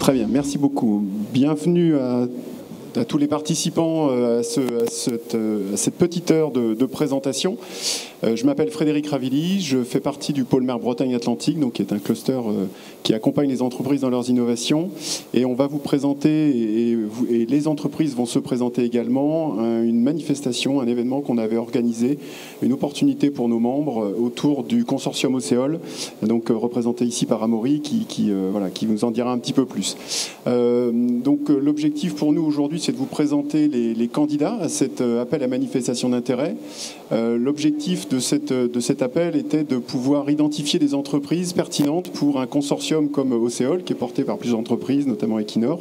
Très bien, merci beaucoup. Bienvenue à tous les participants à cette petite heure de présentation. Je m'appelle Frédéric Ravilly, je fais partie du pôle mer Bretagne Atlantique, donc qui est un cluster qui accompagne les entreprises dans leurs innovations. Et on va vous présenter, et les entreprises vont se présenter également, une manifestation, un événement qu'on avait organisé, une opportunité pour nos membres autour du consortium Océol, donc représenté ici par Amaury, qui vous en dira un petit peu plus. Donc l'objectif pour nous aujourd'hui, c'est de vous présenter les candidats à cet appel à manifestation d'intérêt. L'objectif de cet appel était de pouvoir identifier des entreprises pertinentes pour un consortium comme Océol, qui est porté par plusieurs entreprises, notamment Equinor,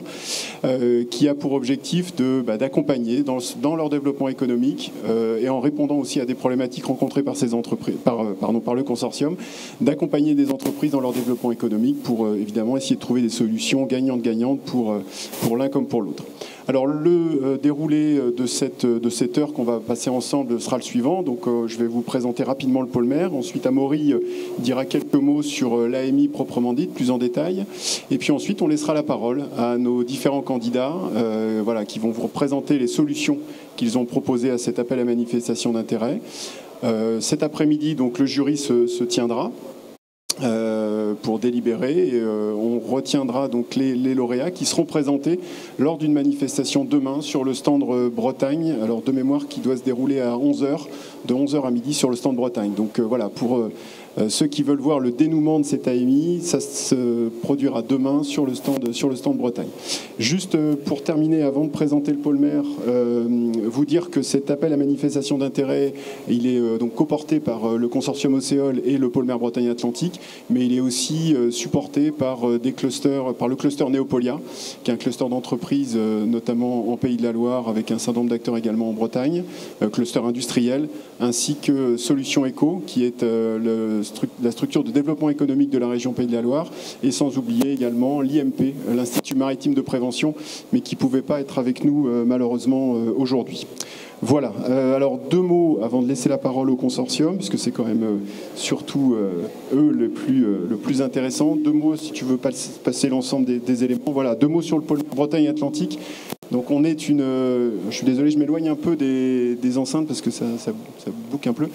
qui a pour objectif d'accompagner dans leur développement économique et en répondant aussi à des problématiques rencontrées par ces entreprises, par le consortium, d'accompagner des entreprises dans leur développement économique pour évidemment essayer de trouver des solutions gagnantes-gagnantes pour l'un comme pour l'autre. Alors le déroulé de cette heure qu'on va passer ensemble sera le suivant. Donc je vais vous présenter rapidement le pôle mer. Ensuite Amaury dira quelques mots sur l'AMI proprement dite, plus en détail. Et puis ensuite on laissera la parole à nos différents candidats qui vont vous présenter les solutions qu'ils ont proposées à cet appel à manifestation d'intérêt. Cet après-midi, donc le jury se tiendra pour délibérer. Et, on retiendra donc les lauréats qui seront présentés lors d'une manifestation demain sur le stand Bretagne, alors de mémoire qui doit se dérouler à 11h, de 11h à midi sur le stand Bretagne. Donc voilà, pour ceux qui veulent voir le dénouement de cette AMI, ça se produira demain sur le stand Bretagne. Juste pour terminer, avant de présenter le pôle mer, vous dire que cet appel à manifestation d'intérêt, il est donc coporté par le consortium Océol et le pôle mer Bretagne Atlantique, mais il est aussi supporté par des clusters, par le cluster Néopolia, qui est un cluster d'entreprises, notamment en Pays de la Loire, avec un certain nombre d'acteurs également en Bretagne, cluster industriel, ainsi que Solutions Éco, qui est la structure de développement économique de la région Pays de la Loire, et sans oublier également l'IMP, l'Institut maritime de prévention, mais qui ne pouvait pas être avec nous malheureusement aujourd'hui. Voilà, alors deux mots avant de laisser la parole au consortium, puisque c'est quand même surtout eux le plus intéressant. Deux mots si tu veux passer l'ensemble des éléments. Voilà, deux mots sur le pôle Bretagne Atlantique. Donc on est je suis désolé, je m'éloigne un peu des enceintes parce que ça boucle un peu.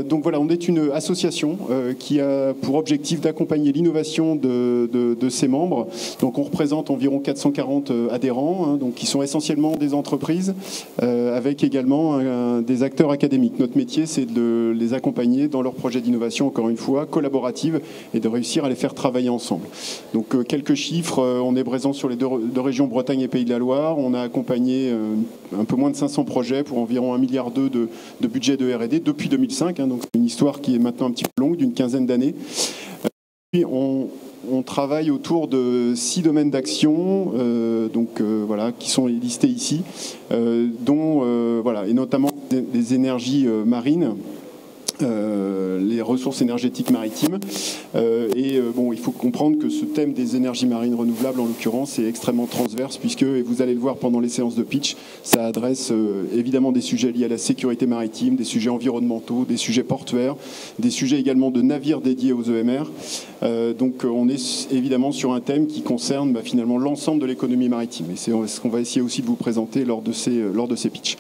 Donc voilà, on est une association qui a pour objectif d'accompagner l'innovation de ses membres. Donc on représente environ 440 adhérents, donc qui sont essentiellement des entreprises, avec également des acteurs académiques. Notre métier, c'est de les accompagner dans leurs projets d'innovation, encore une fois, collaborative, et de réussir à les faire travailler ensemble. Donc quelques chiffres, on est présent sur les deux régions Bretagne et Pays de la Loire. On a accompagné un peu moins de 500 projets pour environ 1,2 milliard de budget de R&D depuis 2005. Donc c'est une histoire qui est maintenant un petit peu longue, d'une quinzaine d'années. Puis on travaille autour de 6 domaines d'action, qui sont listés ici, et notamment des énergies marines. Les ressources énergétiques maritimes. Il faut comprendre que ce thème des énergies marines renouvelables, en l'occurrence, est extrêmement transverse, puisque, et vous allez le voir pendant les séances de pitch, ça adresse évidemment des sujets liés à la sécurité maritime, des sujets environnementaux, des sujets portuaires, des sujets également de navires dédiés aux EMR. Donc on est évidemment sur un thème qui concerne finalement l'ensemble de l'économie maritime. Et c'est ce qu'on va essayer aussi de vous présenter lors de ces pitchs.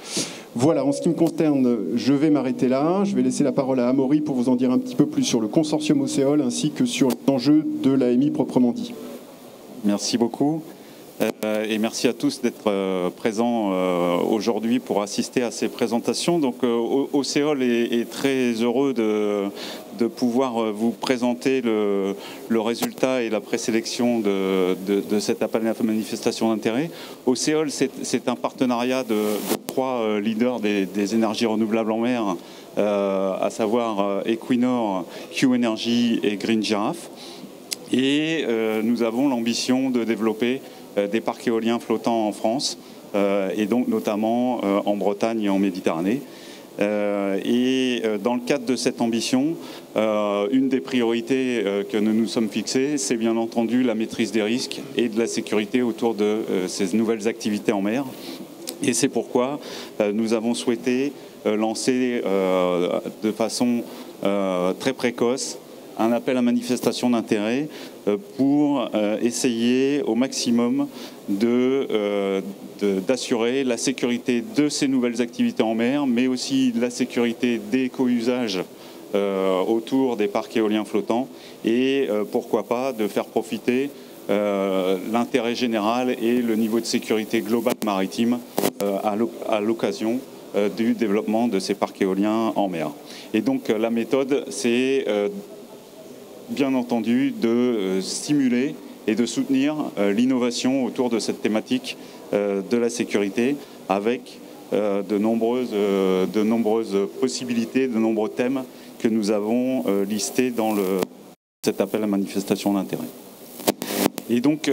Voilà, en ce qui me concerne, je vais m'arrêter là. Je vais laisser la parole à Amaury pour vous en dire un petit peu plus sur le consortium Océol ainsi que sur les enjeux de l'AMI proprement dit. Merci beaucoup. Et merci à tous d'être présents aujourd'hui pour assister à ces présentations. Donc Océol est très heureux de pouvoir vous présenter le résultat et la présélection de cet appel à manifestation d'intérêt. Océol, c'est un partenariat de 3 leaders des énergies renouvelables en mer, à savoir Equinor, Q-Energy et Green Giraffe. Et nous avons l'ambition de développer des parcs éoliens flottants en France, et donc notamment en Bretagne et en Méditerranée. Dans le cadre de cette ambition, une des priorités que nous nous sommes fixées, c'est bien entendu la maîtrise des risques et de la sécurité autour de ces nouvelles activités en mer. Et c'est pourquoi nous avons souhaité lancer de façon très précoce un appel à manifestation d'intérêt pour essayer au maximum d'assurer la sécurité de ces nouvelles activités en mer, mais aussi la sécurité des co-usages autour des parcs éoliens flottants et pourquoi pas de faire profiter l'intérêt général et le niveau de sécurité global maritime à l'occasion du développement de ces parcs éoliens en mer. Et donc la méthode, c'est bien entendu de stimuler et de soutenir l'innovation autour de cette thématique de la sécurité avec de nombreuses possibilités, de nombreux thèmes que nous avons listés dans cet appel à manifestation d'intérêt. Et donc,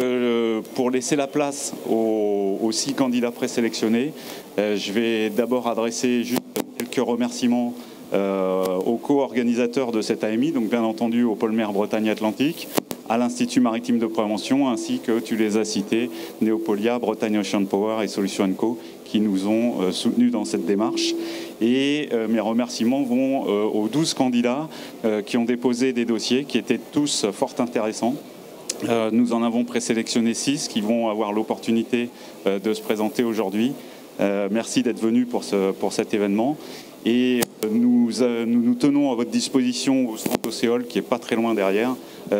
pour laisser la place aux 6 candidats présélectionnés, je vais d'abord adresser juste quelques remerciements aux co-organisateurs de cette AMI, donc bien entendu au pôle mer Bretagne-Atlantique, à l'Institut maritime de prévention, ainsi que, tu les as cités, Neopolia, Bretagne Ocean Power et Solutions & Co, qui nous ont soutenus dans cette démarche. Et mes remerciements vont aux 12 candidats qui ont déposé des dossiers, qui étaient tous fort intéressants. Nous en avons présélectionné 6 qui vont avoir l'opportunité de se présenter aujourd'hui. Merci d'être venus pour cet événement. Et nous tenons à votre disposition au stand Océol, qui n'est pas très loin derrière,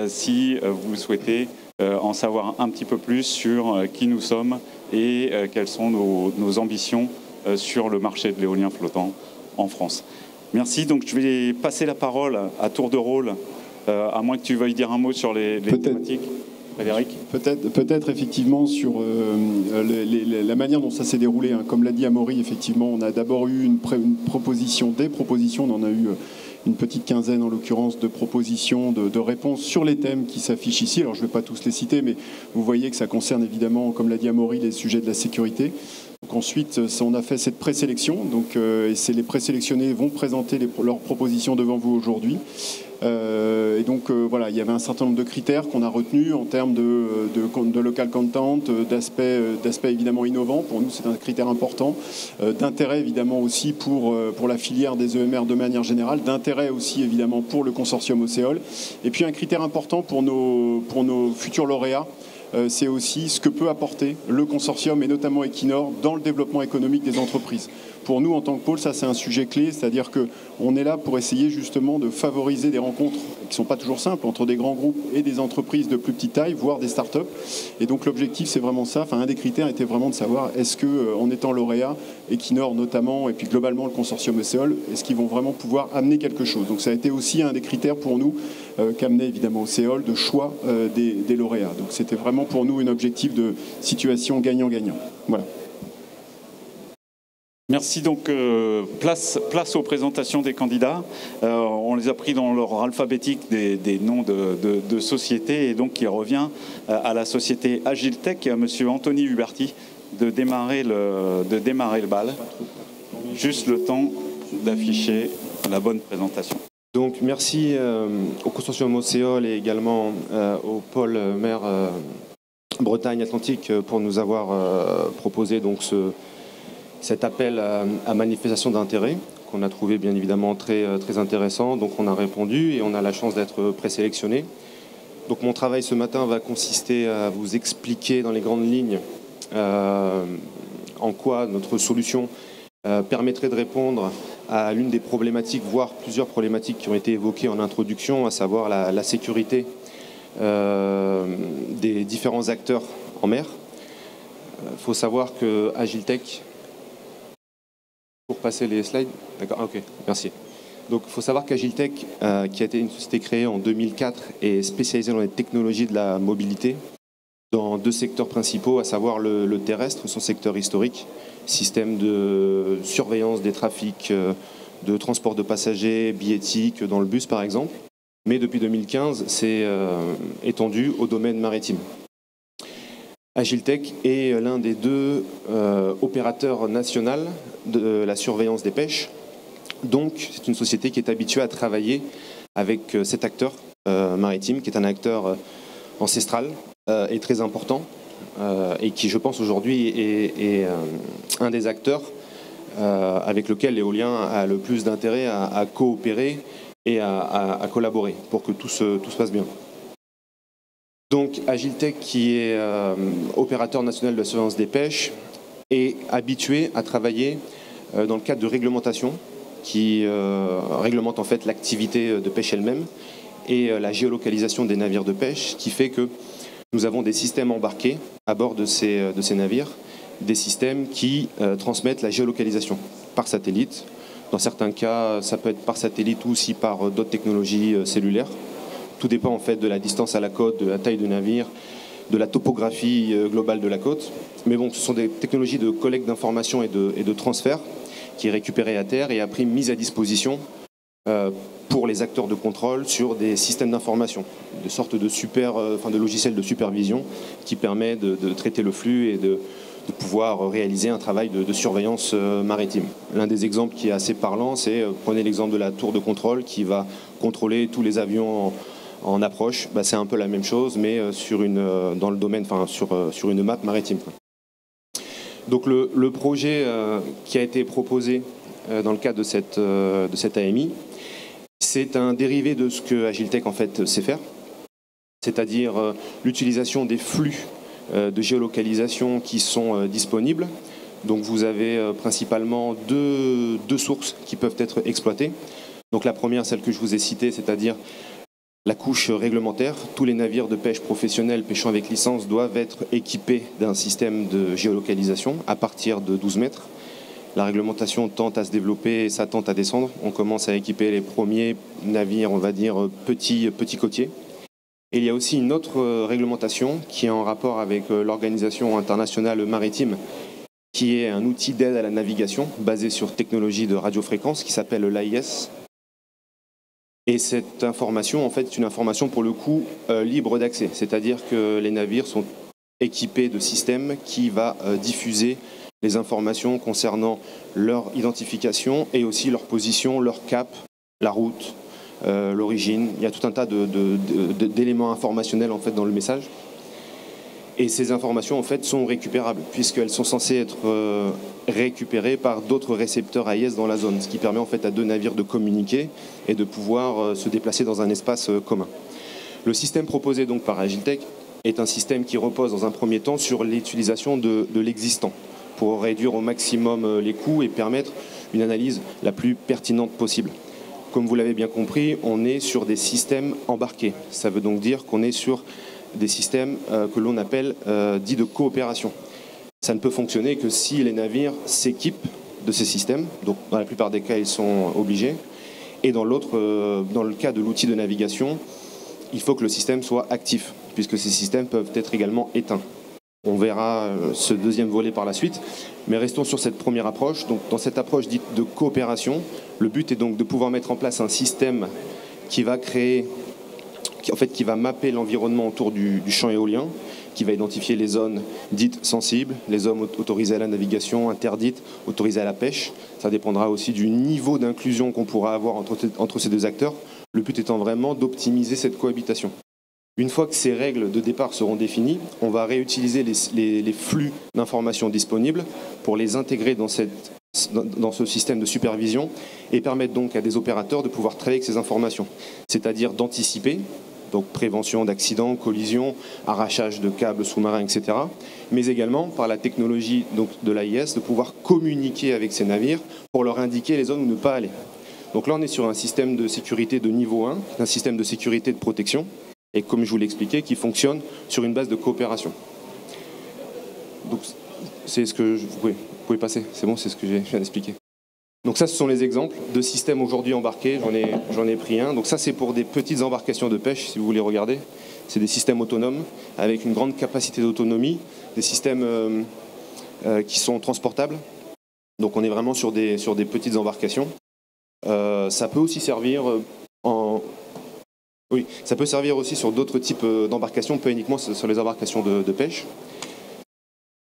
si vous souhaitez en savoir un petit peu plus sur qui nous sommes et quelles sont nos ambitions sur le marché de l'éolien flottant en France. Merci. Donc je vais passer la parole à tour de rôle, à moins que tu veuilles dire un mot sur les thématiques. Frédéric ? Peut-être effectivement sur la manière dont ça s'est déroulé. Hein. Comme l'a dit Amaury, effectivement, on a d'abord eu des propositions, on en a eu une petite quinzaine en l'occurrence de propositions, de réponses sur les thèmes qui s'affichent ici. Alors je ne vais pas tous les citer, mais vous voyez que ça concerne évidemment, comme l'a dit Amaury, les sujets de la sécurité. Donc ensuite, on a fait cette présélection, et les présélectionnés vont présenter leurs propositions devant vous aujourd'hui. Voilà, il y avait un certain nombre de critères qu'on a retenus en termes de local content, d'aspect évidemment innovant. Pour nous, c'est un critère important, d'intérêt évidemment aussi pour la filière des EMR de manière générale, d'intérêt aussi évidemment pour le consortium Océol. Et puis un critère important pour nos futurs lauréats, c'est aussi ce que peut apporter le consortium et notamment Equinor dans le développement économique des entreprises. Pour nous, en tant que pôle, ça c'est un sujet clé, c'est-à-dire qu'on est là pour essayer justement de favoriser des rencontres qui ne sont pas toujours simples entre des grands groupes et des entreprises de plus petite taille, voire des start-up. Et donc l'objectif, c'est vraiment ça. Enfin, un des critères était vraiment de savoir est-ce qu'en étant lauréat, Equinor notamment, et puis globalement le consortium Océol, est-ce qu'ils vont vraiment pouvoir amener quelque chose. Donc ça a été aussi un des critères pour nous qu'amenait évidemment Océol de choix des lauréats. Donc c'était vraiment pour nous un objectif de situation gagnant-gagnant. Voilà. Merci. Donc, place aux présentations des candidats. On les a pris dans l'ordre alphabétique des noms de sociétés et donc il revient à la société Agiltech et à monsieur Anthony Huberti de démarrer le bal. Juste le temps d'afficher la bonne présentation. Donc merci au consortium Océol et également au pôle mer Bretagne-Atlantique pour nous avoir proposé donc cet appel à manifestation d'intérêt qu'on a trouvé bien évidemment très intéressant. Donc on a répondu et on a la chance d'être présélectionné. Donc mon travail ce matin va consister à vous expliquer dans les grandes lignes en quoi notre solution permettrait de répondre à l'une des problématiques, voire plusieurs problématiques qui ont été évoquées en introduction, à savoir la sécurité des différents acteurs en mer. Il faut savoir que Agiltech... Pour passer les slides. D'accord, ok, merci. Donc il faut savoir qu'Agiltech, qui a été une société créée en 2004, est spécialisée dans les technologies de la mobilité dans 2 secteurs principaux, à savoir le terrestre, son secteur historique, système de surveillance des trafics, de transport de passagers, billettique dans le bus par exemple. Mais depuis 2015, c'est étendu au domaine maritime. Agiltech est l'un des 2 opérateurs nationaux de la surveillance des pêches. Donc, c'est une société qui est habituée à travailler avec cet acteur maritime, qui est un acteur ancestral et très important, et qui, je pense, aujourd'hui est un des acteurs avec lequel l'éolien a le plus d'intérêt à coopérer et à collaborer pour que tout se passe bien. Donc Agiltech, qui est opérateur national de la surveillance des pêches, est habitué à travailler dans le cadre de réglementation qui réglemente en fait l'activité de pêche elle-même et la géolocalisation des navires de pêche, qui fait que nous avons des systèmes embarqués à bord de ces navires, des systèmes qui transmettent la géolocalisation par satellite. Dans certains cas, ça peut être par satellite ou aussi par d'autres technologies cellulaires. Tout dépend en fait de la distance à la côte, de la taille du navire, de la topographie globale de la côte. Mais bon, ce sont des technologies de collecte d'informations et de transfert qui est récupérée à terre et après mise à disposition pour les acteurs de contrôle sur des systèmes d'information, de sorte de logiciels de supervision qui permet de traiter le flux et de pouvoir réaliser un travail de surveillance maritime. L'un des exemples qui est assez parlant, c'est, prenez l'exemple de la tour de contrôle qui va contrôler tous les avions en approche. Bah, c'est un peu la même chose, mais dans le domaine, sur une map maritime. Donc le projet qui a été proposé dans le cadre de cette AMI, c'est un dérivé de ce que Agiltech en fait sait faire, c'est-à-dire l'utilisation des flux de géolocalisation qui sont disponibles. Donc vous avez principalement deux sources qui peuvent être exploitées. Donc la première, celle que je vous ai citée, c'est-à-dire la couche réglementaire. Tous les navires de pêche professionnels pêchant avec licence doivent être équipés d'un système de géolocalisation à partir de 12 mètres. La réglementation tente à se développer et ça tente à descendre. On commence à équiper les premiers navires, on va dire, petits côtiers. Et il y a aussi une autre réglementation qui est en rapport avec l'Organisation internationale maritime, qui est un outil d'aide à la navigation basé sur technologie de radiofréquence qui s'appelle l'AIS. Et cette information, en fait, est une information pour le coup libre d'accès, c'est-à-dire que les navires sont équipés de systèmes qui va diffuser les informations concernant leur identification et aussi leur position, leur cap, la route, l'origine. Il y a tout un tas d'éléments informationnels en fait dans le message. Et ces informations en fait sont récupérables puisqu'elles sont censées être récupérées par d'autres récepteurs AIS dans la zone, ce qui permet en fait à deux navires de communiquer et de pouvoir se déplacer dans un espace commun. Le système proposé donc par Agiltech est un système qui repose dans un premier temps sur l'utilisation de l'existant pour réduire au maximum les coûts et permettre une analyse la plus pertinente possible. Comme vous l'avez bien compris, on est sur des systèmes embarqués. Ça veut donc dire qu'on est sur des systèmes que l'on appelle dits de coopération. Ça ne peut fonctionner que si les navires s'équipent de ces systèmes. Donc, dans la plupart des cas, ils sont obligés. Et dans le cas de l'outil de navigation, il faut que le système soit actif, puisque ces systèmes peuvent être également éteints. On verra ce deuxième volet par la suite. Mais restons sur cette première approche. Donc, dans cette approche dite de coopération, le but est donc de pouvoir mettre en place un système qui va qui va mapper l'environnement autour du champ éolien, qui va identifier les zones dites sensibles, les zones autorisées à la navigation, interdites, autorisées à la pêche. Ça dépendra aussi du niveau d'inclusion qu'on pourra avoir entre ces deux acteurs. Le but étant vraiment d'optimiser cette cohabitation. Une fois que ces règles de départ seront définies, on va réutiliser les flux d'informations disponibles pour les intégrer dans ce système de supervision et permettre donc à des opérateurs de pouvoir travailler avec ces informations, c'est-à-dire d'anticiper, donc prévention d'accidents, collisions, arrachage de câbles sous-marins, etc. Mais également, par la technologie donc, de l'AIS, de pouvoir communiquer avec ces navires pour leur indiquer les zones où ne pas aller. Donc là, on est sur un système de sécurité de niveau 1, un système de sécurité de protection, et comme je vous l'ai expliqué, qui fonctionne sur une base de coopération. Donc, c'est ce que vous pouvez passer, c'est bon, c'est ce que je viens d'expliquer. Donc ça, ce sont les exemples de systèmes aujourd'hui embarqués. J'en ai pris un. Donc ça, c'est pour des petites embarcations de pêche, si vous voulez regarder. C'est des systèmes autonomes avec une grande capacité d'autonomie, des systèmes qui sont transportables. Donc on est vraiment sur des petites embarcations. Ça peut aussi servir ça peut servir aussi sur d'autres types d'embarcations, pas uniquement sur les embarcations de pêche.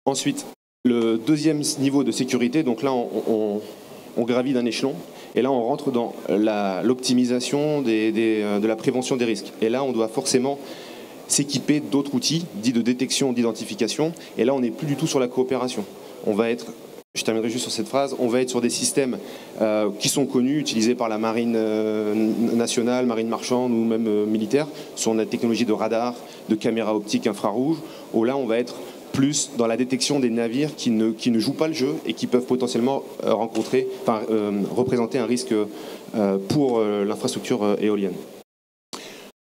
Ensuite, le deuxième niveau de sécurité, donc là, on gravit d'un échelon, et là on rentre dans l'optimisation de la prévention des risques. Et là on doit forcément s'équiper d'autres outils, dits de détection, d'identification, et là on n'est plus du tout sur la coopération. On va être je terminerai juste sur cette phrase, on va être sur des systèmes qui sont connus, utilisés par la marine nationale, marine marchande ou même militaire, sur la technologie de radar, de caméra optique infrarouge, où là on va être plus dans la détection des navires qui ne jouent pas le jeu et qui peuvent potentiellement représenter un risque pour l'infrastructure éolienne.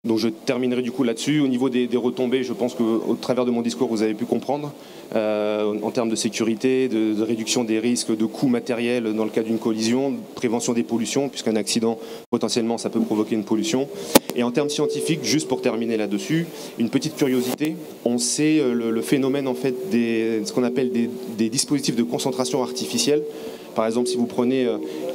Donc je terminerai du coup là-dessus. Au niveau des retombées, je pense qu'au travers de mon discours, vous avez pu comprendre en termes de sécurité, de réduction des risques, de coûts matériels dans le cas d'une collision, de prévention des pollutions, puisqu'un accident, potentiellement, ça peut provoquer une pollution. Et en termes scientifiques, juste pour terminer là-dessus, une petite curiosité, on sait le phénomène en fait ce qu'on appelle des dispositifs de concentration artificielle. Par exemple, si vous prenez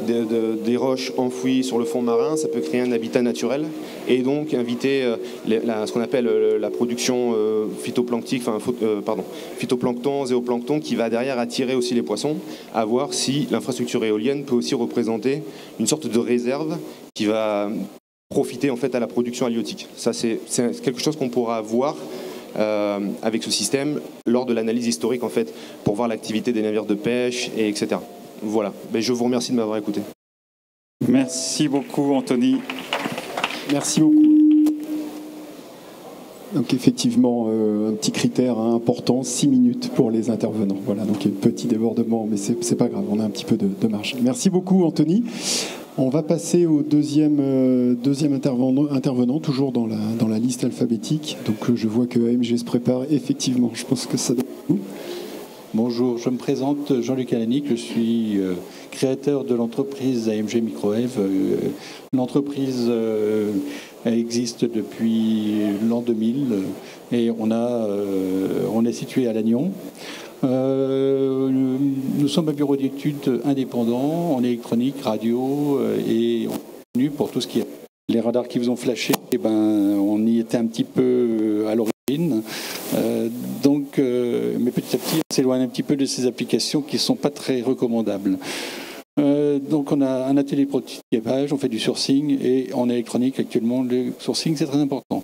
des roches enfouies sur le fond marin, ça peut créer un habitat naturel et donc inviter ce qu'on appelle la production phytoplancton, zooplancton, qui va derrière attirer aussi les poissons, à voir si l'infrastructure éolienne peut aussi représenter une sorte de réserve qui va profiter en fait à la production halieutique. Ça, c'est quelque chose qu'on pourra voir avec ce système lors de l'analyse historique en fait, pour voir l'activité des navires de pêche, etc. Voilà, je vous remercie de m'avoir écouté. Merci beaucoup Anthony. Merci beaucoup. Donc effectivement, un petit critère important, 6 minutes pour les intervenants. Voilà, donc petit débordement, mais c'est pas grave, on a un petit peu de marge. Merci beaucoup Anthony. On va passer au deuxième intervenant, toujours dans la liste alphabétique. Donc je vois que AMG se prépare, effectivement, je pense que ça doit être vous. Bonjour, je me présente Jean-Luc Alanic, je suis créateur de l'entreprise AMG Microwave. L'entreprise existe depuis l'an 2000 et on est situé à Lannion. Nous sommes un bureau d'études indépendant en électronique, radio et on est connu pour tout ce qui est les radars qui vous ont flashé. On y était un petit peu à l'origine. Mais petit à petit, on s'éloigne un petit peu de ces applications qui ne sont pas très recommandables. Donc on a un atelier de prototypage, on fait du sourcing et en électronique actuellement, le sourcing c'est très important.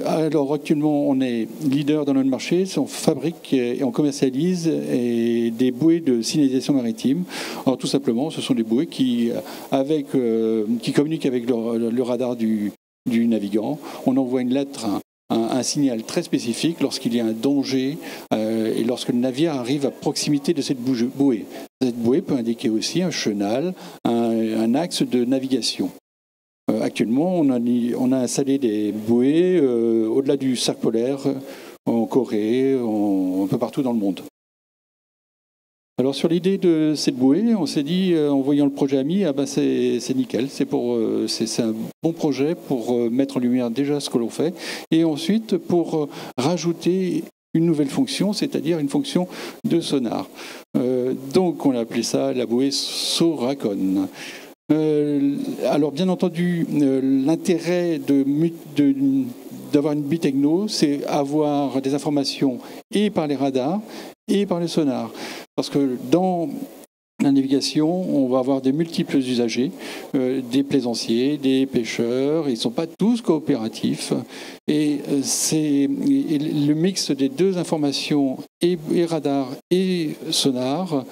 Alors actuellement on est leader dans notre marché, on fabrique et on commercialise des bouées de signalisation maritime. Alors tout simplement ce sont des bouées qui communiquent avec le radar du navigant. On envoie une lettre, un signal très spécifique lorsqu'il y a un danger et lorsque le navire arrive à proximité de cette bouée. Cette bouée peut indiquer aussi un chenal, un axe de navigation. Actuellement, on a installé des bouées au-delà du cercle polaire, en Corée, un peu partout dans le monde. Alors sur l'idée de cette bouée, on s'est dit, en voyant le projet AMI, c'est nickel, c'est un bon projet pour mettre en lumière déjà ce que l'on fait, et ensuite pour rajouter une nouvelle fonction, c'est-à-dire une fonction de sonar. Donc on a appelé ça la bouée Soracon. Alors bien entendu, l'intérêt d'avoir une bitechno, c'est avoir des informations et par les radars et par les sonars. Parce que dans la navigation, on va avoir des multiples usagers, des plaisanciers, des pêcheurs, ils ne sont pas tous coopératifs. Et le mix des deux informations, et radar et sonar,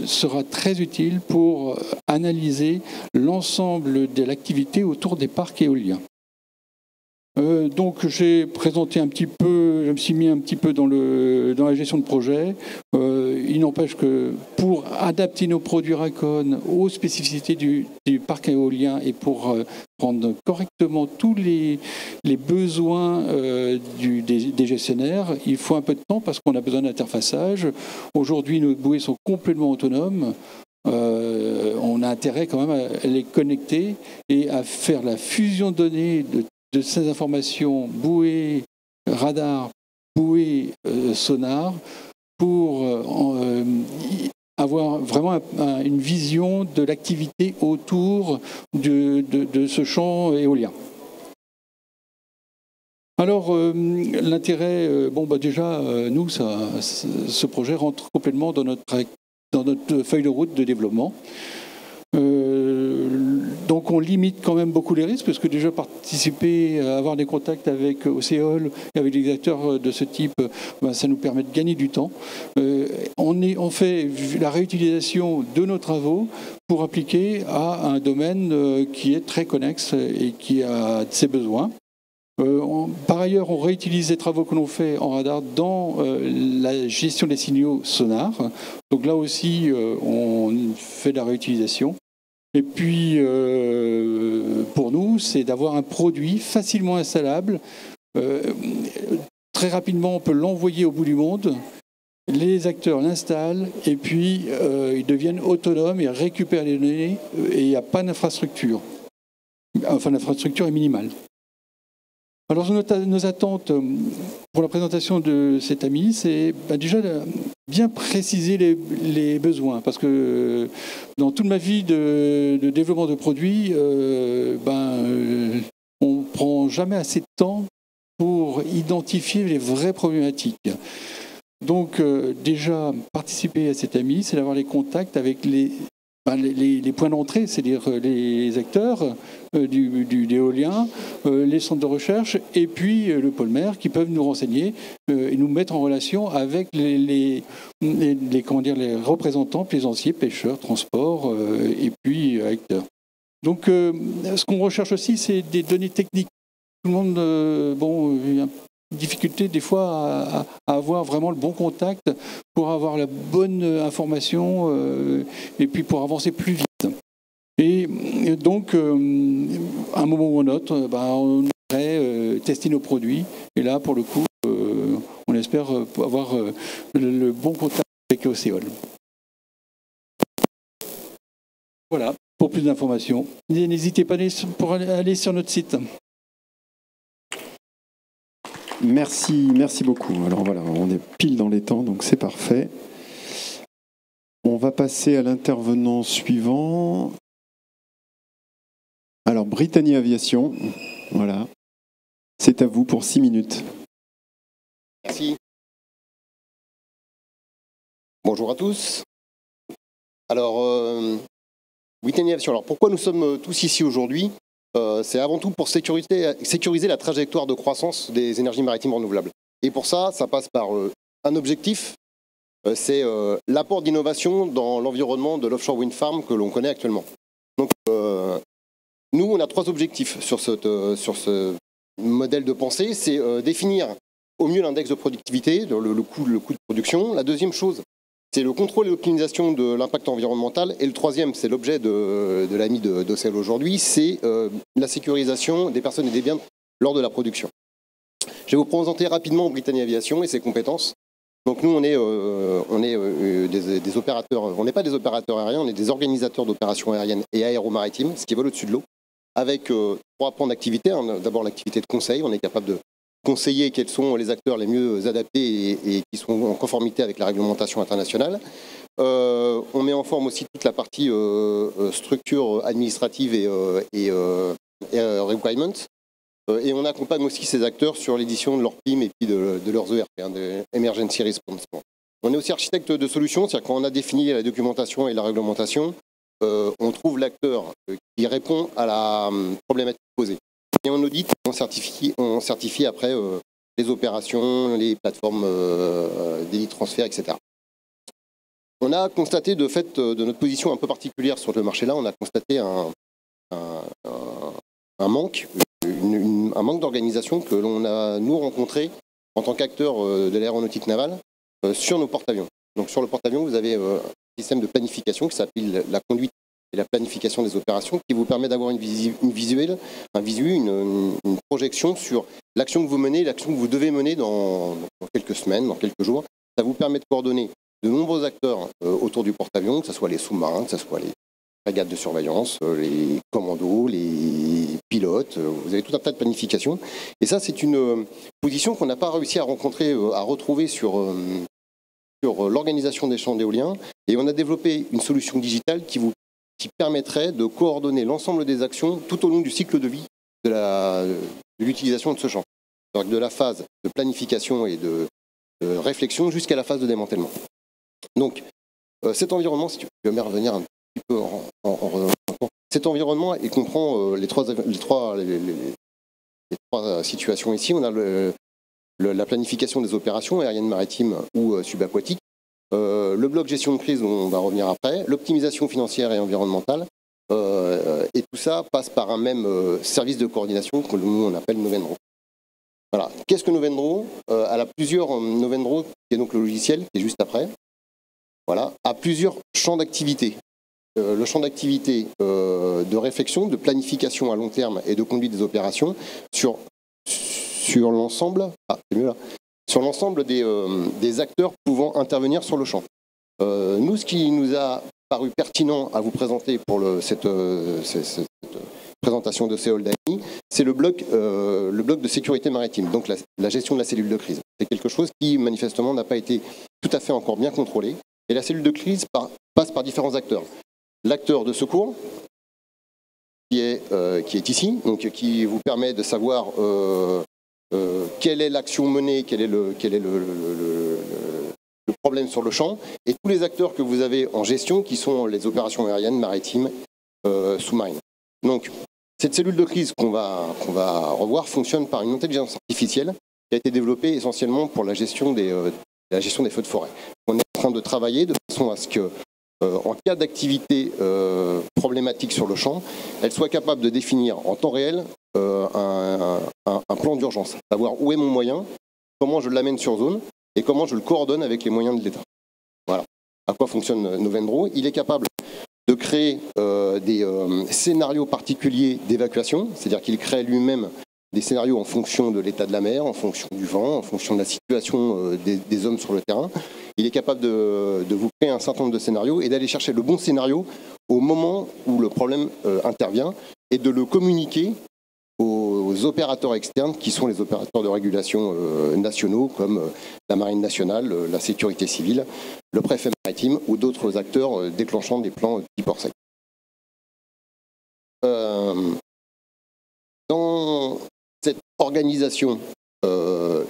sera très utile pour analyser l'ensemble de l'activité autour des parcs éoliens. Donc j'ai présenté un petit peu, je me suis mis un petit peu dans la gestion de projet. Il n'empêche que pour adapter nos produits Racon aux spécificités du parc éolien et pour prendre correctement tous les besoins des gestionnaires, il faut un peu de temps parce qu'on a besoin d'interfaçage. Aujourd'hui, nos bouées sont complètement autonomes. On a intérêt quand même à les connecter et à faire la fusion de données de ces informations, bouées, radar, bouées, sonar, pour avoir vraiment une vision de l'activité autour de ce champ éolien. Alors, l'intérêt, déjà, nous, ce projet rentre complètement dans notre feuille de route de développement. Donc on limite quand même beaucoup les risques, parce que déjà participer, avoir des contacts avec Océol et avec des acteurs de ce type, ça nous permet de gagner du temps. On fait la réutilisation de nos travaux pour appliquer à un domaine qui est très connexe et qui a ses besoins. Par ailleurs, on réutilise les travaux que l'on fait en radar dans la gestion des signaux sonars. Donc là aussi, on fait de la réutilisation. Et puis, pour nous, c'est d'avoir un produit facilement installable. Très rapidement, on peut l'envoyer au bout du monde. Les acteurs l'installent et puis ils deviennent autonomes et récupèrent les données et il n'y a pas d'infrastructure. Enfin, l'infrastructure est minimale. Alors, nos attentes pour la présentation de cet AMI, c'est déjà bien préciser les besoins. Parce que dans toute ma vie de développement de produits, on ne prend jamais assez de temps pour identifier les vraies problématiques. Donc, déjà, participer à cet AMI, c'est d'avoir les contacts avec les points d'entrée, c'est-à-dire les acteurs de l'éolien, les centres de recherche et puis le pôle mer qui peuvent nous renseigner et nous mettre en relation avec les représentants plaisanciers, pêcheurs, transports et puis acteurs. Donc ce qu'on recherche aussi, c'est des données techniques. Tout le monde, il y a une difficulté des fois à avoir vraiment le bon contact pour avoir la bonne information et puis pour avancer plus vite. Et donc, à un moment ou un autre, on aimerait tester nos produits. Et là, pour le coup, on espère avoir le bon contact avec Océol. Voilà, pour plus d'informations, n'hésitez pas pour aller sur notre site. Merci beaucoup. Alors voilà, on est pile dans les temps, donc c'est parfait. On va passer à l'intervenant suivant. Alors, Brittany Aviation, voilà. C'est à vous pour 6 minutes. Merci. Bonjour à tous. Alors, Brittany Aviation, alors pourquoi nous sommes tous ici aujourd'hui ? C'est avant tout pour sécuriser la trajectoire de croissance des énergies maritimes renouvelables. Et pour ça, ça passe par un objectif, c'est l'apport d'innovation dans l'environnement de l'offshore wind farm que l'on connaît actuellement. Donc, nous, on a 3 objectifs sur ce modèle de pensée. C'est définir au mieux l'index de productivité, le coût de production. La deuxième chose, c'est le contrôle et l'optimisation de l'impact environnemental. Et le troisième, c'est l'objet de l'AMI d'Océol aujourd'hui, c'est la sécurisation des personnes et des biens lors de la production. Je vais vous présenter rapidement Brittany Aviation et ses compétences. Donc nous, on est des opérateurs, on n'est pas des opérateurs aériens, on est des organisateurs d'opérations aériennes et aéromaritimes, ce qui vole au-dessus de l'eau, avec 3 pans d'activité. D'abord l'activité de conseil, on est capable de conseiller quels sont les acteurs les mieux adaptés et qui sont en conformité avec la réglementation internationale. On met en forme aussi toute la partie structure administrative et requirements. Et on accompagne aussi ces acteurs sur l'édition de leur PIM et puis de leurs ERP, de Emergency Response. On est aussi architecte de solutions, c'est-à-dire quand on a défini la documentation et la réglementation, on trouve l'acteur qui répond à la problématique posée. Et on audite, on certifie après les opérations, les plateformes d'élite transfert, etc. On a constaté, de fait, de notre position un peu particulière sur le marché-là, on a constaté un manque d'organisation que l'on a, nous, rencontré en tant qu'acteur de l'aéronautique navale sur nos porte-avions. Donc sur le porte-avions, vous avez un système de planification qui s'appelle la conduite et la planification des opérations, qui vous permet d'avoir une projection sur l'action que vous menez, l'action que vous devez mener dans quelques semaines, dans quelques jours. Ça vous permet de coordonner de nombreux acteurs autour du porte-avions, que ce soit les sous-marins, que ce soit les frégates de surveillance, les commandos, les pilotes. Vous avez tout un tas de planifications. Et ça, c'est une position qu'on n'a pas réussi à retrouver sur l'organisation des champs d'éolien. Et on a développé une solution digitale qui permettrait de coordonner l'ensemble des actions tout au long du cycle de vie de l'utilisation de ce champ. Donc de la phase de planification et de réflexion jusqu'à la phase de démantèlement. Donc cet environnement, si tu peux me revenir un petit peu cet environnement, il comprend les trois situations ici. On a la planification des opérations aériennes, maritimes ou subaquatiques, le bloc gestion de crise dont on va revenir après, l'optimisation financière et environnementale, et tout ça passe par un même service de coordination que nous on appelle Novendro. Voilà. Qu'est-ce que Novendro? Elle a plusieurs Novendro, qui est donc le logiciel qui est juste après. Voilà, a plusieurs champs d'activité. Le champ d'activité de réflexion, de planification à long terme et de conduite des opérations sur l'ensemble, c'est mieux là, sur l'ensemble des acteurs pouvant intervenir sur le champ. Nous, ce qui nous a paru pertinent à vous présenter pour cette présentation de Seoul d'AMI, c'est le bloc de sécurité maritime, donc la gestion de la cellule de crise. C'est quelque chose qui manifestement n'a pas été tout à fait encore bien contrôlé. Et la cellule de crise passe par différents acteurs. L'acteur de secours, qui est ici, donc qui vous permet de savoir quelle est l'action menée, quel est le problème sur le champ, et tous les acteurs que vous avez en gestion, qui sont les opérations aériennes, maritimes, sous-marines. Donc, cette cellule de crise qu'on va revoir fonctionne par une intelligence artificielle qui a été développée essentiellement pour la gestion des feux de forêt. On est en train de travailler de façon à ce que, en cas d'activité problématique sur le champ, elle soit capable de définir en temps réel un plan d'urgence, savoir où est mon moyen, comment je l'amène sur zone et comment je le coordonne avec les moyens de l'État. Voilà. À quoi fonctionne Novendro? Il est capable de créer des scénarios particuliers d'évacuation, c'est-à-dire qu'il crée lui-même des scénarios en fonction de l'état de la mer, en fonction du vent, en fonction de la situation des hommes sur le terrain. Il est capable de vous créer un certain nombre de scénarios et d'aller chercher le bon scénario au moment où le problème intervient et de le communiquer aux opérateurs externes qui sont les opérateurs de régulation nationaux comme la Marine nationale, la sécurité civile, le préfet maritime ou d'autres acteurs déclenchant des plans type Orsec. Dans cette organisation,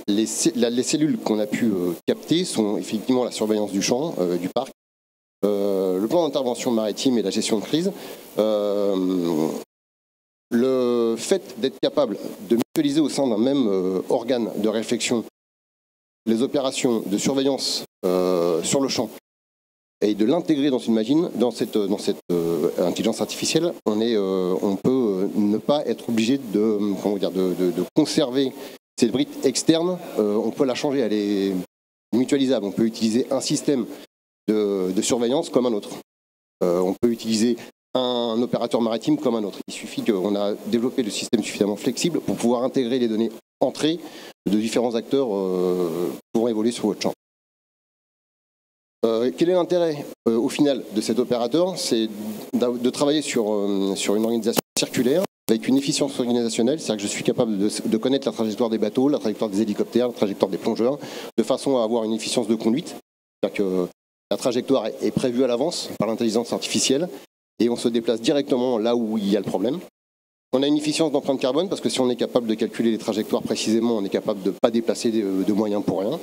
les cellules qu'on a pu capter sont effectivement la surveillance du champ, du parc, le plan d'intervention maritime et la gestion de crise. Le fait d'être capable de mutualiser au sein d'un même organe de réflexion les opérations de surveillance sur le champ et de l'intégrer dans une machine, dans cette intelligence artificielle, on peut ne pas être obligé de conserver cette brique externe. On peut la changer, elle est mutualisable. On peut utiliser un système de surveillance comme un autre. On peut utiliser un opérateur maritime comme un autre. Il suffit qu'on a développé le système suffisamment flexible pour pouvoir intégrer les données entrées de différents acteurs pour évoluer sur votre champ. Quel est l'intérêt au final de cet opérateur? C'est de travailler sur une organisation circulaire avec une efficience organisationnelle, c'est-à-dire que je suis capable de connaître la trajectoire des bateaux, la trajectoire des hélicoptères, la trajectoire des plongeurs, de façon à avoir une efficience de conduite. C'est-à-dire que la trajectoire est prévue à l'avance par l'intelligence artificielle et on se déplace directement là où il y a le problème. On a une efficience d'empreinte carbone parce que si on est capable de calculer les trajectoires précisément, on est capable de ne pas déplacer de moyens pour rien.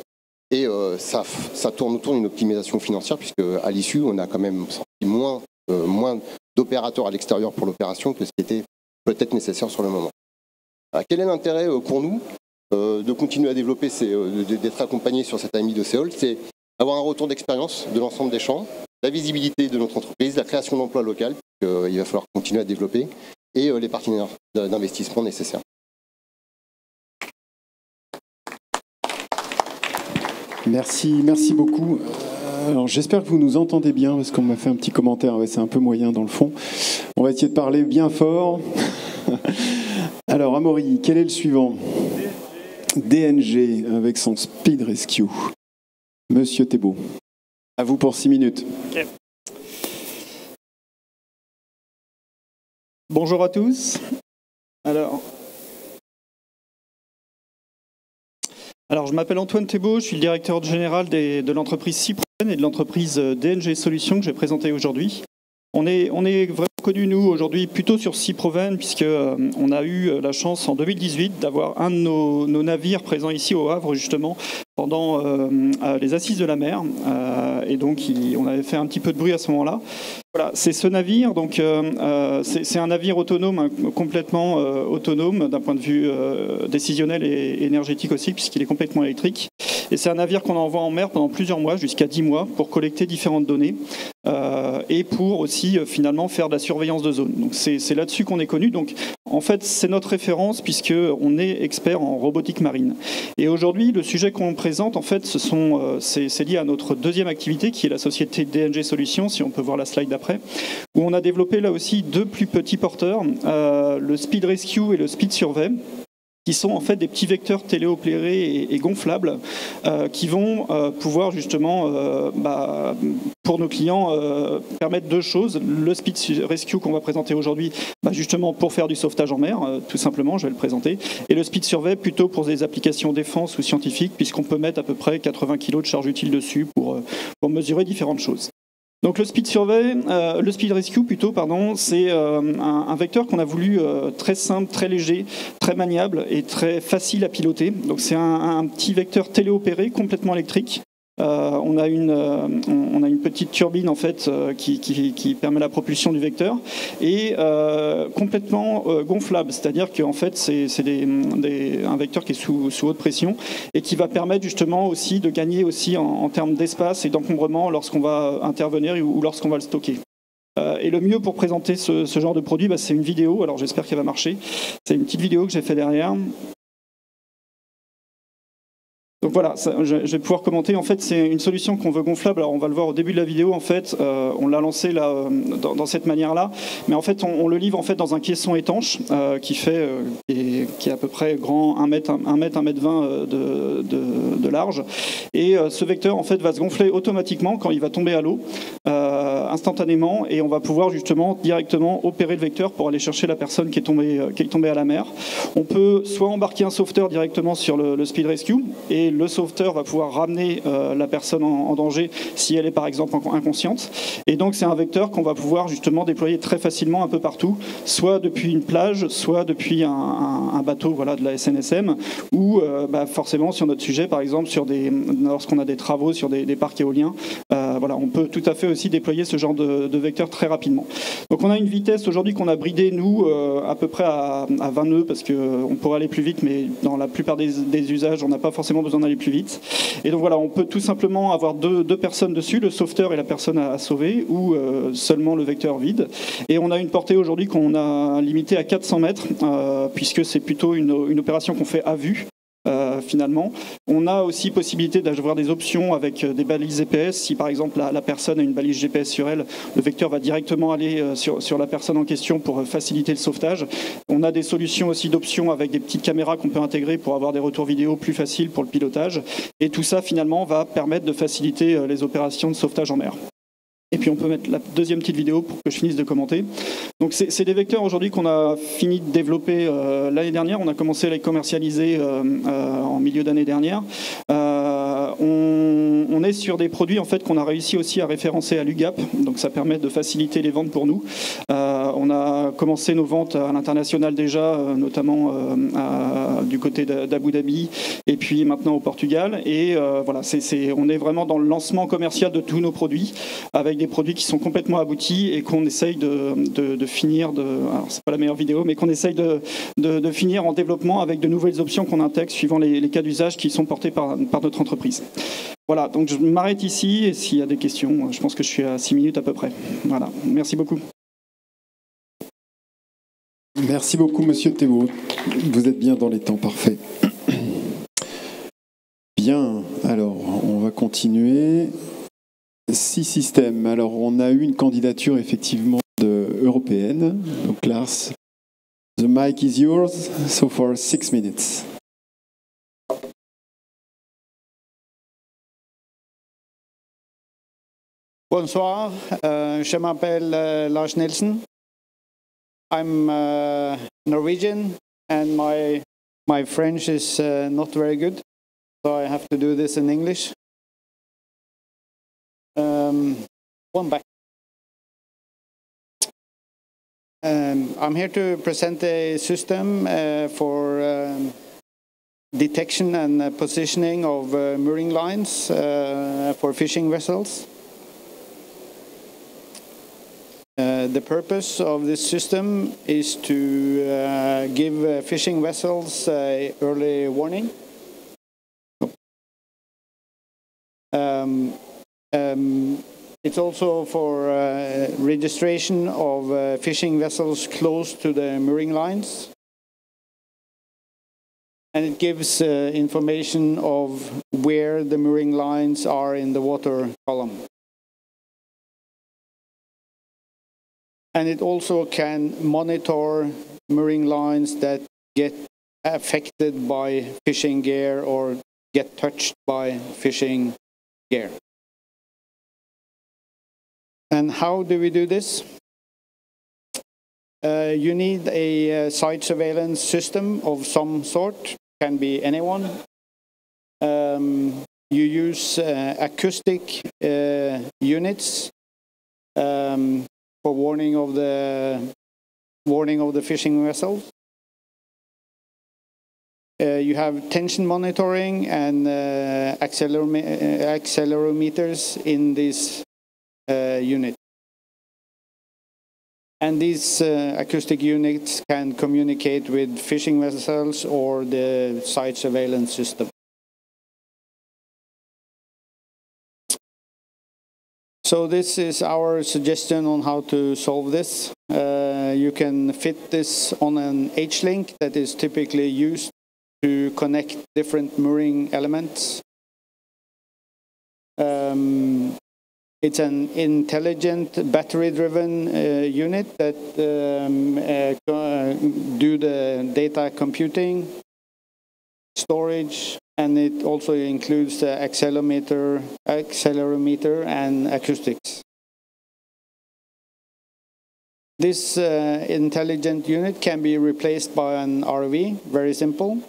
Et ça tourne autour d'une optimisation financière puisque à l'issue, on a quand même sorti moins d'opérateurs à l'extérieur pour l'opération que ce qui était peut-être nécessaire sur le moment. Alors, quel est l'intérêt pour nous de continuer à développer, d'être accompagné sur cette AMI de Seoul? C'est avoir un retour d'expérience de l'ensemble des champs, la visibilité de notre entreprise, la création d'emplois locaux, qu'il va falloir continuer à développer, et les partenaires d'investissement nécessaires. Merci beaucoup. Alors j'espère que vous nous entendez bien, parce qu'on m'a fait un petit commentaire, ouais, c'est un peu moyen dans le fond. On va essayer de parler bien fort. Alors Amaury, quel est le suivant? DNG avec son Speed Rescue. Monsieur Thébault, à vous pour 6 minutes. Okay. Bonjour à tous. Alors, je m'appelle Antoine Thébault, je suis le directeur général de l'entreprise Cyprien et de l'entreprise DNG Solutions que j'ai présentée aujourd'hui. On est vraiment reconnu, nous, aujourd'hui, plutôt sur Cyprovenne, puisqu'on a eu la chance, en 2018, d'avoir un de nos navires présents ici au Havre, justement, pendant les Assises de la mer. Et donc, on avait fait un petit peu de bruit à ce moment-là. Voilà, c'est ce navire, donc c'est un navire autonome, hein, complètement autonome d'un point de vue décisionnel et énergétique aussi, puisqu'il est complètement électrique. Et c'est un navire qu'on envoie en mer pendant plusieurs mois, jusqu'à 10 mois, pour collecter différentes données et pour aussi finalement faire de la surveillance de zone. Donc c'est là-dessus qu'on est connu. Donc en fait, c'est notre référence puisqu'on est expert en robotique marine. Et aujourd'hui, le sujet qu'on présente, en fait, c'est lié à notre deuxième activité, qui est la société DNG Solutions, si on peut voir la slide d'après, où on a développé là aussi deux plus petits porteurs, le Speed Rescue et le Speed Survey, qui sont en fait des petits vecteurs téléopérés et gonflables qui vont pouvoir justement, pour nos clients, permettre deux choses. Le Speed Rescue qu'on va présenter aujourd'hui, justement pour faire du sauvetage en mer, tout simplement, je vais le présenter. Et le Speed Survey plutôt pour des applications défense ou scientifiques, puisqu'on peut mettre à peu près 80 kg de charge utile dessus pour mesurer différentes choses. Donc le Speed Rescue plutôt, c'est un vecteur qu'on a voulu très simple, très léger, très maniable et très facile à piloter. Donc c'est un petit vecteur téléopéré complètement électrique. On a une petite turbine en fait qui permet la propulsion du vecteur et complètement gonflable, c'est-à-dire qu'en fait c'est un vecteur qui est sous haute pression et qui va permettre justement aussi de gagner aussi en termes d'espace et d'encombrement lorsqu'on va intervenir ou lorsqu'on va le stocker. Et le mieux pour présenter ce genre de produit, c'est une vidéo. Alors j'espère qu'elle va marcher. C'est une petite vidéo que j'ai fait derrière. Donc voilà, je vais pouvoir commenter. En fait, c'est une solution qu'on veut gonflable. Alors on va le voir au début de la vidéo. En fait, on l'a lancé là dans cette manière-là, mais en fait, on le livre en fait dans un caisson étanche qui est à peu près grand 1 mètre 20 de large. Et ce vecteur en fait va se gonfler automatiquement quand il va tomber à l'eau instantanément, et on va pouvoir justement directement opérer le vecteur pour aller chercher la personne qui est tombée à la mer. On peut soit embarquer un sauveteur directement sur le Speed Rescue, et le sauveteur va pouvoir ramener la personne en danger si elle est par exemple inconsciente. Et donc c'est un vecteur qu'on va pouvoir justement déployer très facilement un peu partout, soit depuis une plage, soit depuis un bateau de la SNSM, ou forcément sur notre sujet, par exemple lorsqu'on a des travaux sur des parcs éoliens, on peut tout à fait aussi déployer ce genre de vecteur très rapidement. Donc on a une vitesse aujourd'hui qu'on a bridée nous à peu près à 20 nœuds, parce qu'on pourrait aller plus vite, mais dans la plupart des usages on n'a pas forcément besoin d'aller plus vite. Et donc voilà, on peut tout simplement avoir deux personnes dessus, le sauveteur et la personne à sauver, ou seulement le vecteur vide. Et on a une portée aujourd'hui qu'on a limitée à 400 mètres, puisque c'est plutôt une opération qu'on fait à vue. Finalement, on a aussi possibilité d'avoir des options avec des balises GPS. Si par exemple la personne a une balise GPS sur elle, le vecteur va directement aller sur la personne en question pour faciliter le sauvetage. On a des solutions aussi d'options avec des petites caméras qu'on peut intégrer pour avoir des retours vidéo plus faciles pour le pilotage. Et tout ça finalement va permettre de faciliter les opérations de sauvetage en mer. Et puis on peut mettre la deuxième petite vidéo pour que je finisse de commenter. Donc c'est des vecteurs aujourd'hui qu'on a fini de développer l'année dernière. On a commencé à les commercialiser en milieu d'année dernière. On est sur des produits en fait qu'on a réussi aussi à référencer à l'UGAP, donc ça permet de faciliter les ventes pour nous. On a commencé nos ventes à l'international déjà, notamment du côté d'Abu Dhabi et puis maintenant au Portugal. Et on est vraiment dans le lancement commercial de tous nos produits, avec des produits qui sont complètement aboutis et qu'on essaye de finir. Alors c'est pas la meilleure vidéo, mais qu'on essaye de finir en développement avec de nouvelles options qu'on intègre suivant les cas d'usage qui sont portés par notre entreprise. Voilà, donc je m'arrête ici et s'il y a des questions, je pense que je suis à 6 minutes à peu près. Voilà, merci beaucoup. Merci beaucoup, Monsieur Thébault. Vous êtes bien dans les temps, parfait. Bien, alors on va continuer. 6 systèmes. Alors on a eu une candidature effectivement européenne. Donc Lars, the mic is yours, so for 6 minutes. Bonsoir, je m'appelle Lars Nielsen. I'm Norwegian and my French is not very good, so I have to do this in English. One back. I'm here to present a system for detection and positioning of mooring lines for fishing vessels. The purpose of this system is to give fishing vessels early warning. It's also for registration of fishing vessels close to the mooring lines. And it gives information of where the mooring lines are in the water column. And it also can monitor mooring lines that get affected by fishing gear or get touched by fishing gear. And how do we do this? You need a site surveillance system of some sort, can be anyone. You use acoustic units for warning of the fishing vessels. You have tension monitoring and accelerometers in this unit. And these acoustic units can communicate with fishing vessels or the site surveillance system. So this is our suggestion on how to solve this. You can fit this on an H-link that is typically used to connect different mooring elements. It's an intelligent battery-driven unit that do the data computing, storage, and it also includes the accelerometer and acoustics. This intelligent unit can be replaced by an ROV, very simple.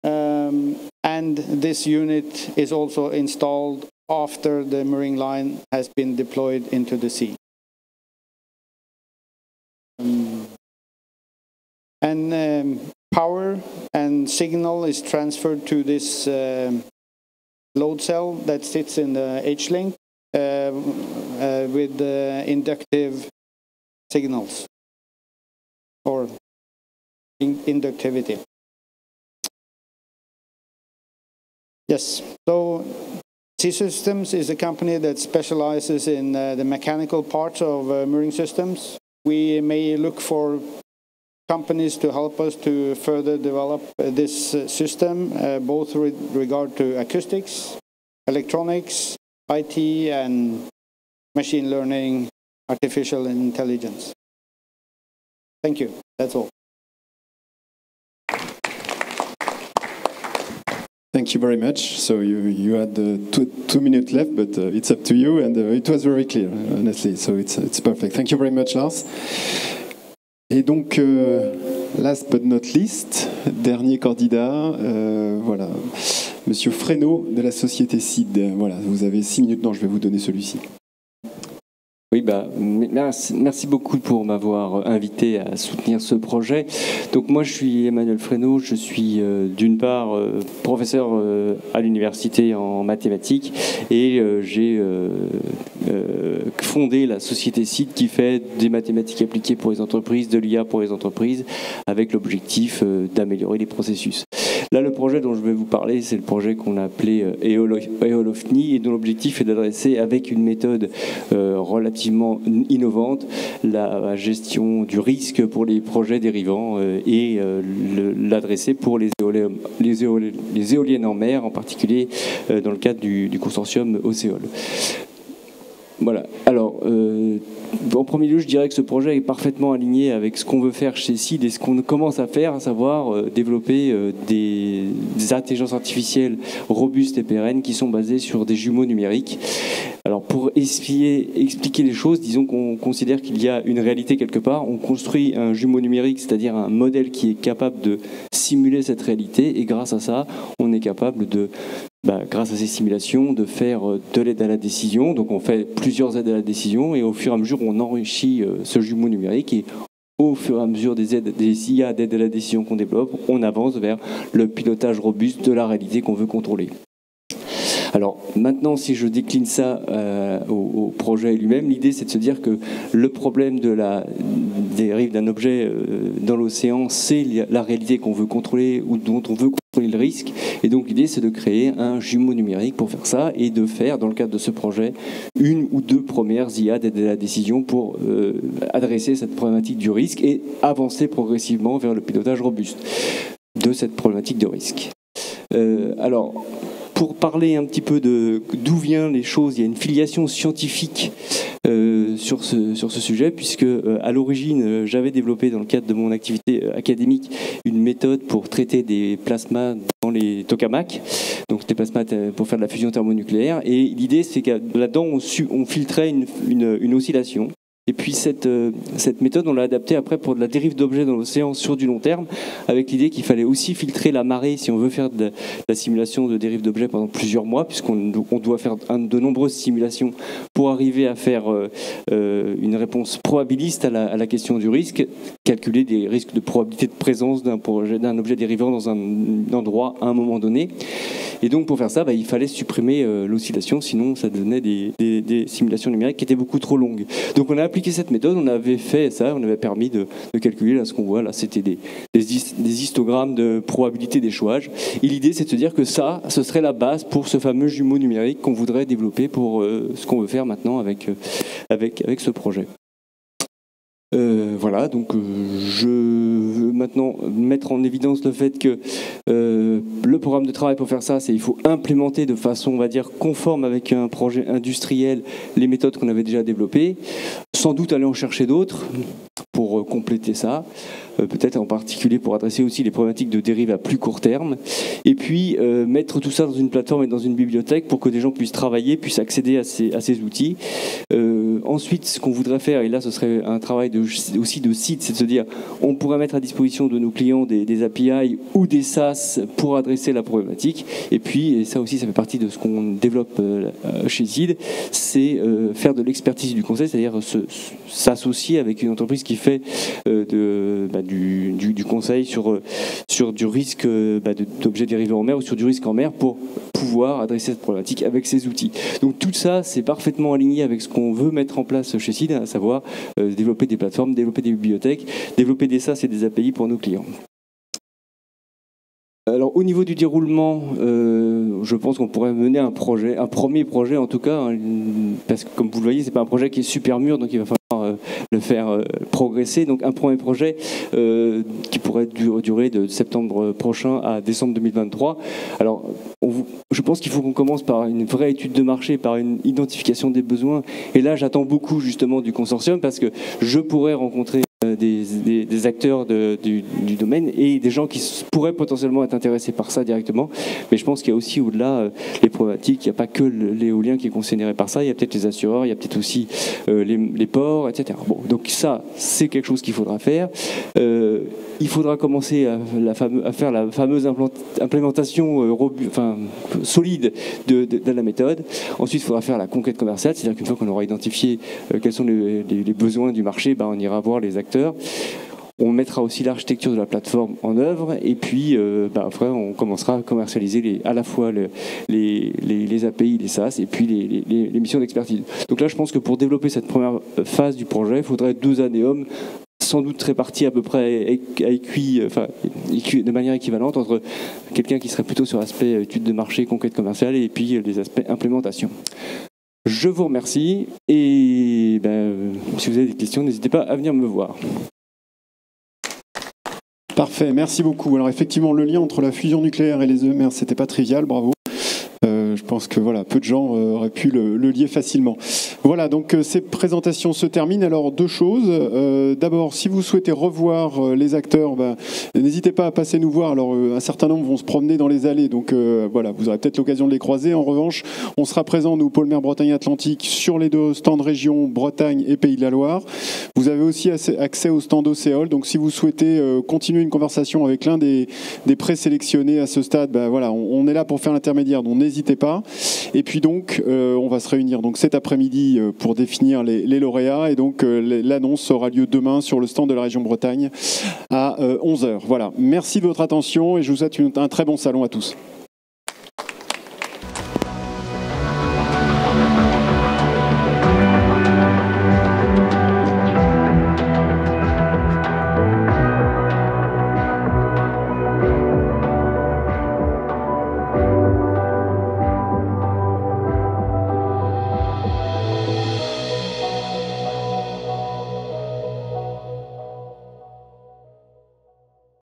And this unit is also installed after the mooring line has been deployed into the sea. Power and signal is transferred to this load cell that sits in the H-link with inductive signals or inductivity. Yes, so Sea Systems is a company that specializes in the mechanical parts of mooring systems. We may look for companies to help us to further develop this system, both with regard to acoustics, electronics, IT, and machine learning, artificial intelligence. Thank you. That's all. Thank you very much. So you had 2 minutes left, but it's up to you, and it was very clear, honestly. So it's perfect. Thank you very much, Lars. Et donc, last but not least, dernier candidat, voilà, Monsieur Fresneau de la société CID. Voilà, vous avez 6 minutes. Non, je vais vous donner celui-ci. Oui, merci beaucoup pour m'avoir invité à soutenir ce projet. Donc moi, je suis Emmanuel Fresneau, je suis d'une part professeur à l'université en mathématiques et j'ai fondé la société CID qui fait des mathématiques appliquées pour les entreprises, de l'IA pour les entreprises, avec l'objectif d'améliorer les processus. Là, le projet dont je vais vous parler, c'est le projet qu'on a appelé EOLOFNI et dont l'objectif est d'adresser avec une méthode relativement innovante la gestion du risque pour les projets dérivants et l'adresser pour les éoliennes en mer, en particulier dans le cadre du consortium Océol. Voilà. Alors, en premier lieu, je dirais que ce projet est parfaitement aligné avec ce qu'on veut faire chez CID et ce qu'on commence à faire, à savoir développer des intelligences artificielles robustes et pérennes qui sont basées sur des jumeaux numériques. Alors, pour expliquer les choses, disons qu'on considère qu'il y a une réalité quelque part. On construit un jumeau numérique, c'est-à-dire un modèle qui est capable de simuler cette réalité, et grâce à ça, on est capable de grâce à ces simulations, de faire de l'aide à la décision. Donc on fait plusieurs aides à la décision et au fur et à mesure on enrichit ce jumeau numérique et au fur et à mesure des IA d'aide à la décision qu'on développe, on avance vers le pilotage robuste de la réalité qu'on veut contrôler. Alors maintenant, si je décline ça au projet lui-même, l'idée c'est de se dire que le problème de la dérive d'un objet dans l'océan, c'est la réalité qu'on veut contrôler ou dont on veut contrôler le risque. Et donc l'idée c'est de créer un jumeau numérique pour faire ça et de faire, dans le cadre de ce projet, une ou deux premières IA d'aide à la décision pour adresser cette problématique du risque et avancer progressivement vers le pilotage robuste de cette problématique de risque. Alors, pour parler un petit peu d'où viennent les choses, il y a une filiation scientifique sur ce sujet, puisque à l'origine, j'avais développé dans le cadre de mon activité académique une méthode pour traiter des plasmas dans les tokamaks, donc des plasmas pour faire de la fusion thermonucléaire. Et l'idée, c'est que là-dedans, on filtrait une oscillation. Et puis cette méthode, on l'a adaptée après pour de la dérive d'objets dans l'océan sur du long terme, avec l'idée qu'il fallait aussi filtrer la marée si on veut faire de la simulation de dérive d'objets pendant plusieurs mois, puisqu'on doit faire de nombreuses simulations pour arriver à faire une réponse probabiliste à la question du risque, calculer des risques de probabilité de présence d'un objet dérivant dans un endroit à un moment donné. Et donc pour faire ça, il fallait supprimer l'oscillation, sinon ça donnait des simulations numériques qui étaient beaucoup trop longues. Donc on a appliqué cette méthode, on avait fait ça, on avait permis de calculer, là ce qu'on voit là, c'était des histogrammes de probabilité d'échouage. Et l'idée c'est de se dire que ça, ce serait la base pour ce fameux jumeau numérique qu'on voudrait développer pour ce qu'on veut faire maintenant avec ce projet. Voilà, donc je veux maintenant mettre en évidence le fait que le programme de travail pour faire ça, c'est il faut implémenter de façon, on va dire, conforme avec un projet industriel les méthodes qu'on avait déjà développées, sans doute aller en chercher d'autres pour compléter ça, peut-être en particulier pour adresser aussi les problématiques de dérive à plus court terme, et puis mettre tout ça dans une plateforme et dans une bibliothèque pour que des gens puissent travailler, puissent accéder à ces outils. Ensuite, ce qu'on voudrait faire, et là ce serait un travail aussi de site, c'est de se dire on pourrait mettre à disposition de nos clients des API ou des SaaS pour adresser la problématique, et puis, et ça aussi ça fait partie de ce qu'on développe chez SID, c'est faire de l'expertise du conseil, c'est-à-dire s'associer avec une entreprise qui fait du conseil sur du risque d'objets dérivés en mer ou sur du risque en mer pour pouvoir adresser cette problématique avec ces outils. Donc tout ça, c'est parfaitement aligné avec ce qu'on veut mettre en place chez SID, à savoir développer des plateformes, développer des bibliothèques, développer des SaaS et des API pour nos clients. Alors au niveau du déroulement, je pense qu'on pourrait mener un premier projet en tout cas, parce que comme vous le voyez, c'est pas un projet qui est super mûr, donc il va falloir le faire progresser. Donc un premier projet qui pourrait durer de septembre prochain à décembre 2023. Alors je pense qu'il faut qu'on commence par une vraie étude de marché, par une identification des besoins. Et là, j'attends beaucoup justement du consortium parce que je pourrais rencontrer des acteurs du domaine et des gens qui pourraient potentiellement être intéressés par ça directement. Mais je pense qu'il y a aussi au-delà les problématiques, il n'y a pas que l'éolien qui est considéré par ça, il y a peut-être les assureurs, il y a peut-être aussi les ports, etc. Bon, donc ça, c'est quelque chose qu'il faudra faire. Il faudra commencer à faire la fameuse implémentation solide de la méthode. Ensuite, il faudra faire la conquête commerciale, c'est-à-dire qu'une fois qu'on aura identifié quels sont les besoins du marché, on ira voir les acteurs. On mettra aussi l'architecture de la plateforme en œuvre et puis après on commencera à commercialiser à la fois les API, les SaaS et puis les missions d'expertise. Donc là je pense que pour développer cette première phase du projet, il faudrait 2 années sans doute répartis à peu près de manière équivalente entre quelqu'un qui serait plutôt sur l'aspect étude de marché, conquête commerciale et puis les aspects implémentation. Je vous remercie et si vous avez des questions, n'hésitez pas à venir me voir. Parfait, merci beaucoup. Alors effectivement, le lien entre la fusion nucléaire et les EMR, c'était pas trivial, bravo. Je pense que voilà, peu de gens auraient pu le lier facilement. Voilà, donc ces présentations se terminent. Alors, deux choses. D'abord, si vous souhaitez revoir les acteurs, n'hésitez pas à passer nous voir. Alors, un certain nombre vont se promener dans les allées, donc voilà, vous aurez peut-être l'occasion de les croiser. En revanche, on sera présent, nous, Polmer Bretagne Atlantique, sur les deux stands région Bretagne et Pays de la Loire. Vous avez aussi accès au stand Océol, donc si vous souhaitez continuer une conversation avec l'un des présélectionnés à ce stade, voilà, on est là pour faire l'intermédiaire, donc n'hésitez pas. Et puis donc, on va se réunir donc cet après-midi pour définir les lauréats, et donc l'annonce aura lieu demain sur le stand de la région Bretagne à 11h. Voilà, merci de votre attention et je vous souhaite un très bon salon à tous.